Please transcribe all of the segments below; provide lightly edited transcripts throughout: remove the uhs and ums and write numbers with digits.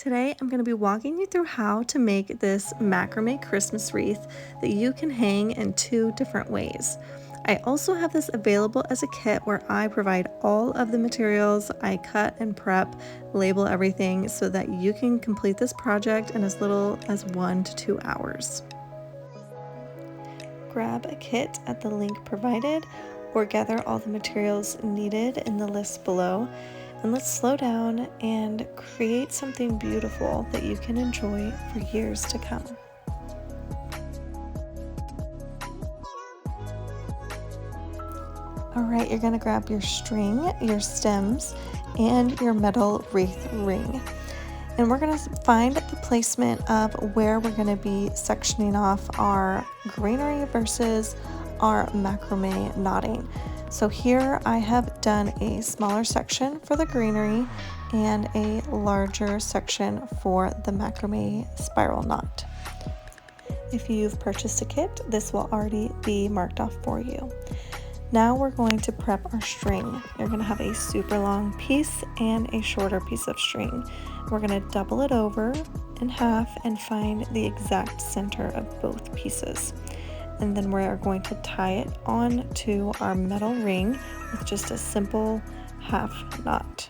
Today I'm going to be walking you through how to make this macrame Christmas wreath that you can hang in two different ways. I also have this available as a kit where I provide all of the materials, I cut and prep, label everything so that you can complete this project in as little as 1 to 2 hours. Grab a kit at the link provided or gather all the materials needed in the list below. And let's slow down and create something beautiful that you can enjoy for years to come. All right, you're going to grab your string, your stems, and your metal wreath ring. And we're going to find the placement of where we're going to be sectioning off our greenery versus our macrame knotting. So here I have done a smaller section for the greenery and a larger section for the macrame spiral knot. If you've purchased a kit, this will already be marked off for you. Now we're going to prep our string. You're going to have a super long piece and a shorter piece of string. We're going to double it over in half and find the exact center of both pieces. And then we are going to tie it on to our metal ring with just a simple half knot.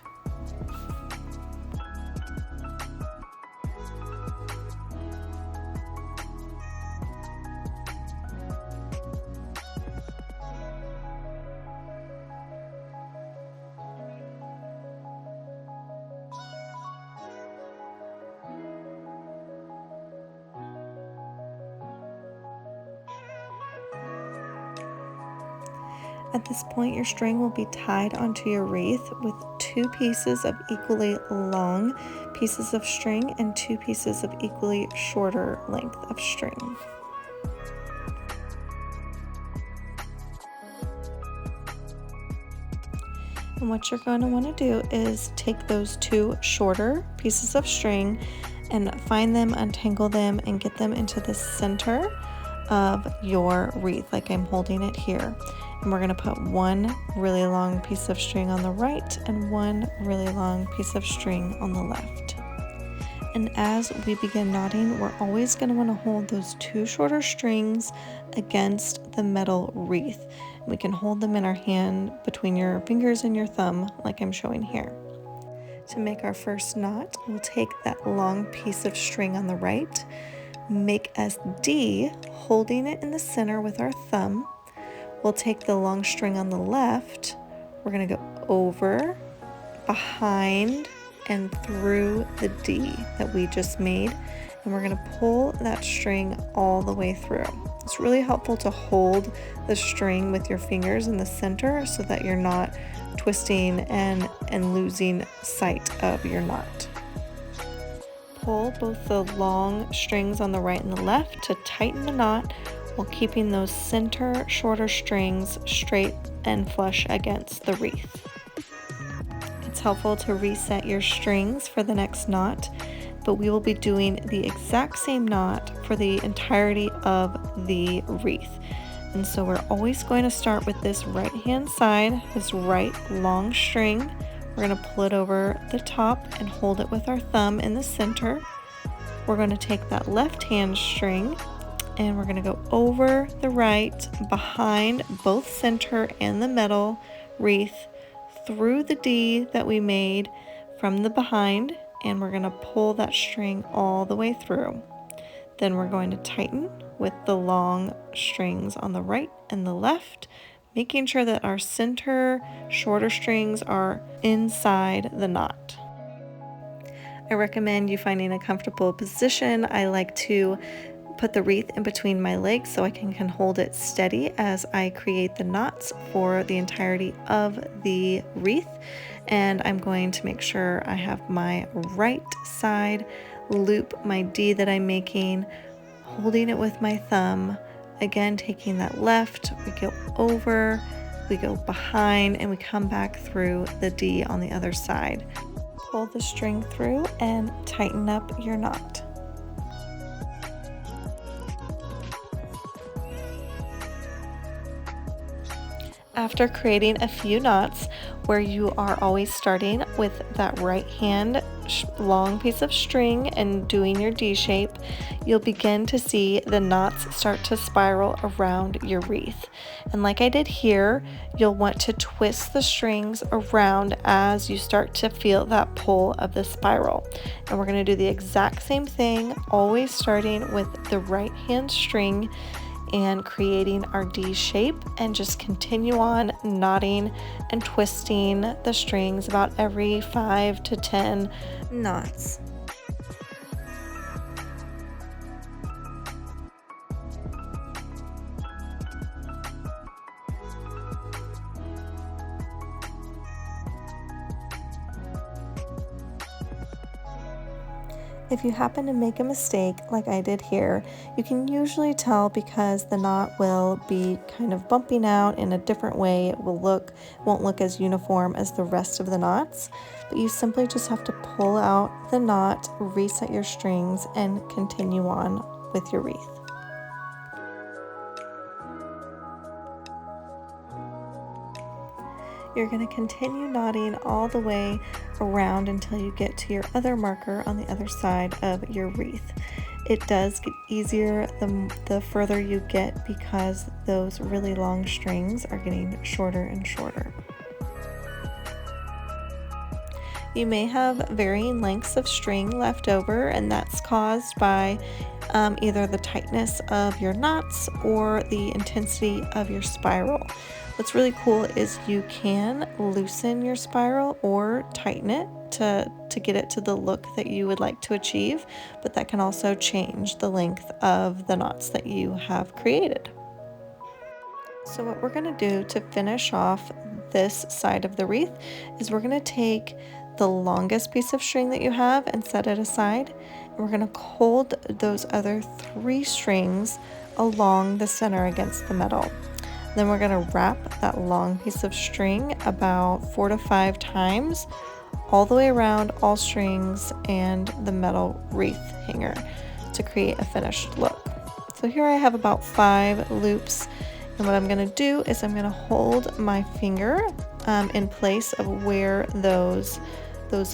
At this point, your string will be tied onto your wreath with 2 pieces of equally long pieces of string and 2 pieces of equally shorter length of string. And what you're going to want to do is take those 2 shorter pieces of string and find them, untangle them, and get them into the center of your wreath like I'm holding it here. And we're going to put 1 really long piece of string on the right and 1 really long piece of string on the left. And as we begin knotting, we're always going to want to hold those 2 shorter strings against the metal wreath. We can hold them in our hand between your fingers and your thumb like I'm showing here. To make our first knot, we'll take that long piece of string on the right, make a D, holding it in the center with our thumb. We'll take the long string on the left, we're going to go over, behind, and through the D that we just made, and we're going to pull that string all the way through. It's really helpful to hold the string with your fingers in the center so that you're not twisting and losing sight of your knot. Pull both the long strings on the right and the left to tighten the knot while keeping those center shorter strings straight and flush against the wreath. It's helpful to reset your strings for the next knot, but we will be doing the exact same knot for the entirety of the wreath. And so we're always going to start with this right hand side, this right long string. We're going to pull it over the top and hold it with our thumb in the center. We're going to take that left hand string and we're going to go over the right, behind both center and the metal wreath, through the D that we made from the behind, and we're going to pull that string all the way through. Then we're going to tighten with the long strings on the right and the left, making sure that our center shorter strings are inside the knot. I recommend you finding a comfortable position. I like to put the wreath in between my legs so I can hold it steady as I create the knots for the entirety of the wreath. And I'm going to make sure I have my right side loop my D that I'm making, holding it with my thumb. Again, taking that left, we go over, we go behind, and we come back through the D on the other side. Pull the string through and tighten up your knot. After creating a few knots, where you are always starting with that right hand long piece of string and doing your D shape, you'll begin to see the knots start to spiral around your wreath. And like I did here, you'll want to twist the strings around as you start to feel that pull of the spiral. And we're going to do the exact same thing, always starting with the right hand string and creating our D shape, and just continue on knotting and twisting the strings about every 5 to 10 knots. If you happen to make a mistake like I did here, you can usually tell because the knot will be kind of bumping out in a different way. It won't look as uniform as the rest of the knots, but you simply just have to pull out the knot, reset your strings, and continue on with your wreath. You're going to continue knotting all the way around until you get to your other marker on the other side of your wreath. It does get easier the further you get because those really long strings are getting shorter and shorter. You may have varying lengths of string left over, and that's caused by either the tightness of your knots or the intensity of your spiral. What's really cool is you can loosen your spiral or tighten it to get it to the look that you would like to achieve, but that can also change the length of the knots that you have created. So what we're going to do to finish off this side of the wreath is we're going to take the longest piece of string that you have and set it aside, and we're going to hold those other 3 strings along the center against the metal. Then we're going to wrap that long piece of string about 4 to 5 times all the way around all strings and the metal wreath hanger to create a finished look. So here I have about 5 loops, and what I'm going to do is I'm going to hold my finger in place of where those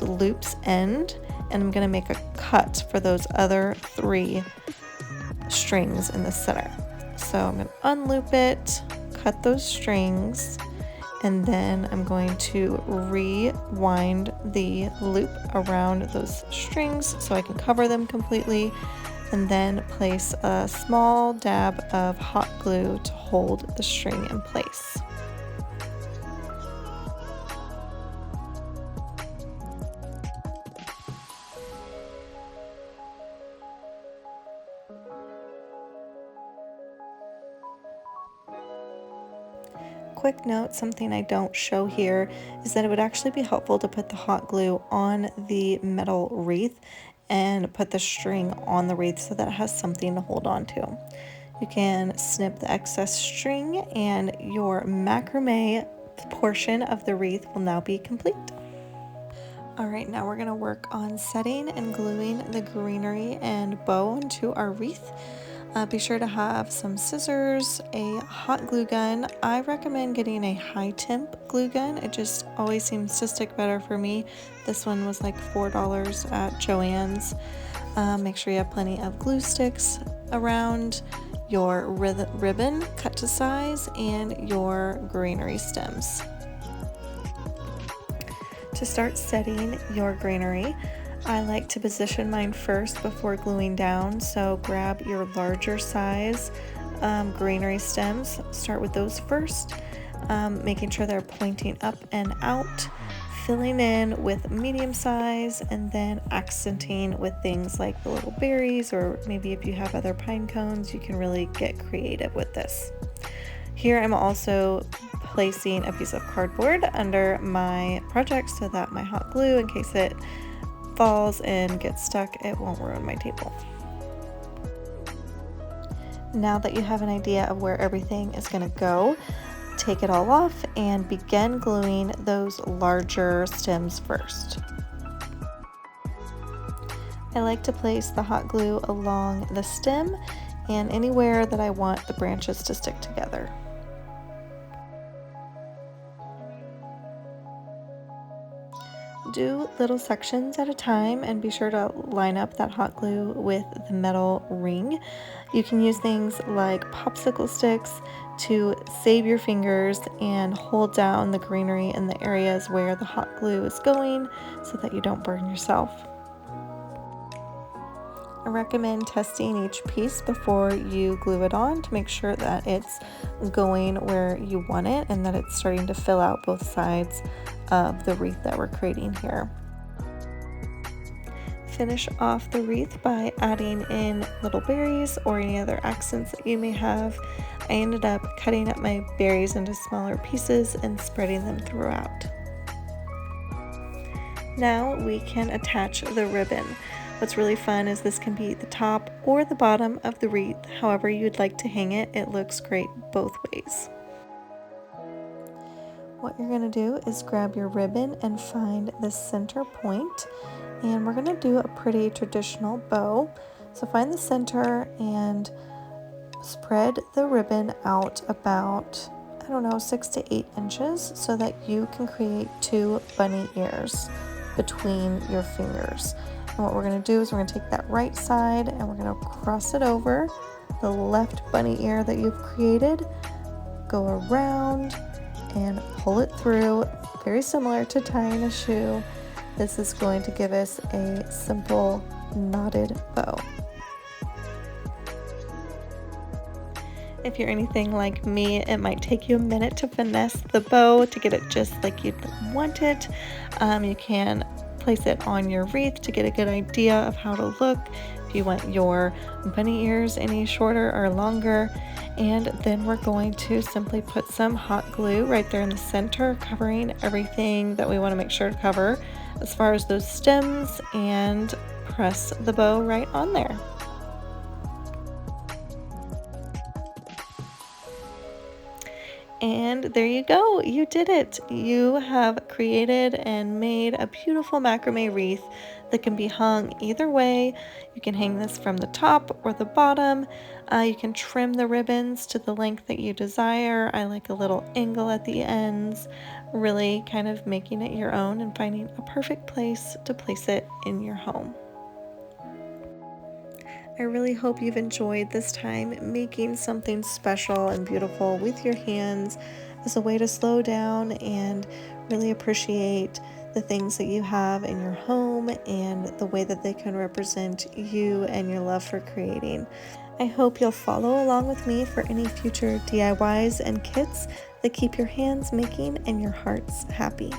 loops end, and I'm going to make a cut for those other 3 strings in the center. So I'm going to unloop it, cut those strings, and then I'm going to rewind the loop around those strings so I can cover them completely, and then place a small dab of hot glue to hold the string in place. Quick note, something I don't show here is that it would actually be helpful to put the hot glue on the metal wreath and put the string on the wreath so that it has something to hold on to. You can snip the excess string and your macrame portion of the wreath will now be complete. Alright, now we're going to work on setting and gluing the greenery and bow onto our wreath. Be sure to have some scissors, a hot glue gun. I recommend getting a high temp glue gun. It just always seems to stick better for me. This one was like $4 at Joann's. Make sure you have plenty of glue sticks around, your ribbon cut to size, and your greenery stems. To start setting your greenery, I like to position mine first before gluing down, so grab your larger size greenery stems, start with those first, making sure they're pointing up and out, filling in with medium size, and then accenting with things like the little berries, or maybe if you have other pine cones, you can really get creative with this. Here I'm also placing a piece of cardboard under my project so that my hot glue, in case it falls and gets stuck, it won't ruin my table. Now that you have an idea of where everything is going to go, take it all off and begin gluing those larger stems first. I like to place the hot glue along the stem and anywhere that I want the branches to stick together. do little sections at a time and be sure to line up that hot glue with the metal ring. You can use things like popsicle sticks to save your fingers and hold down the greenery in the areas where the hot glue is going so that you don't burn yourself. I recommend testing each piece before you glue it on to make sure that it's going where you want it and that it's starting to fill out both sides of the wreath that we're creating here. Finish off the wreath by adding in little berries or any other accents that you may have. I ended up cutting up my berries into smaller pieces and spreading them throughout. Now we can attach the ribbon. What's really fun is this can be the top or the bottom of the wreath. However you'd like to hang it, it looks great both ways. What you're going to do is grab your ribbon and find the center point, and we're going to do a pretty traditional bow. So find the center and spread the ribbon out about, I don't know, 6 to 8 inches so that you can create 2 bunny ears between your fingers. And what we're going to do is we're going to take that right side and we're going to cross it over the left bunny ear that you've created, go around and pull it through, very similar to tying a shoe. This is going to give us a simple knotted bow. If you're anything like me, it might take you a minute to finesse the bow to get it just like you'd want it. You can place it on your wreath to get a good idea of how to look, if you want your bunny ears any shorter or longer. And then we're going to simply put some hot glue right there in the center, covering everything that we want to make sure to cover as far as those stems, and press the bow right on there. And there you go, you did it. You have created and made a beautiful macrame wreath that can be hung either way. You can hang this from the top or the bottom. You can trim the ribbons to the length that you desire. I like a little angle at the ends, really kind of making it your own and finding a perfect place to place it in your home. I really hope you've enjoyed this time making something special and beautiful with your hands as a way to slow down and really appreciate the things that you have in your home and the way that they can represent you and your love for creating. I hope you'll follow along with me for any future DIYs and kits that keep your hands making and your hearts happy.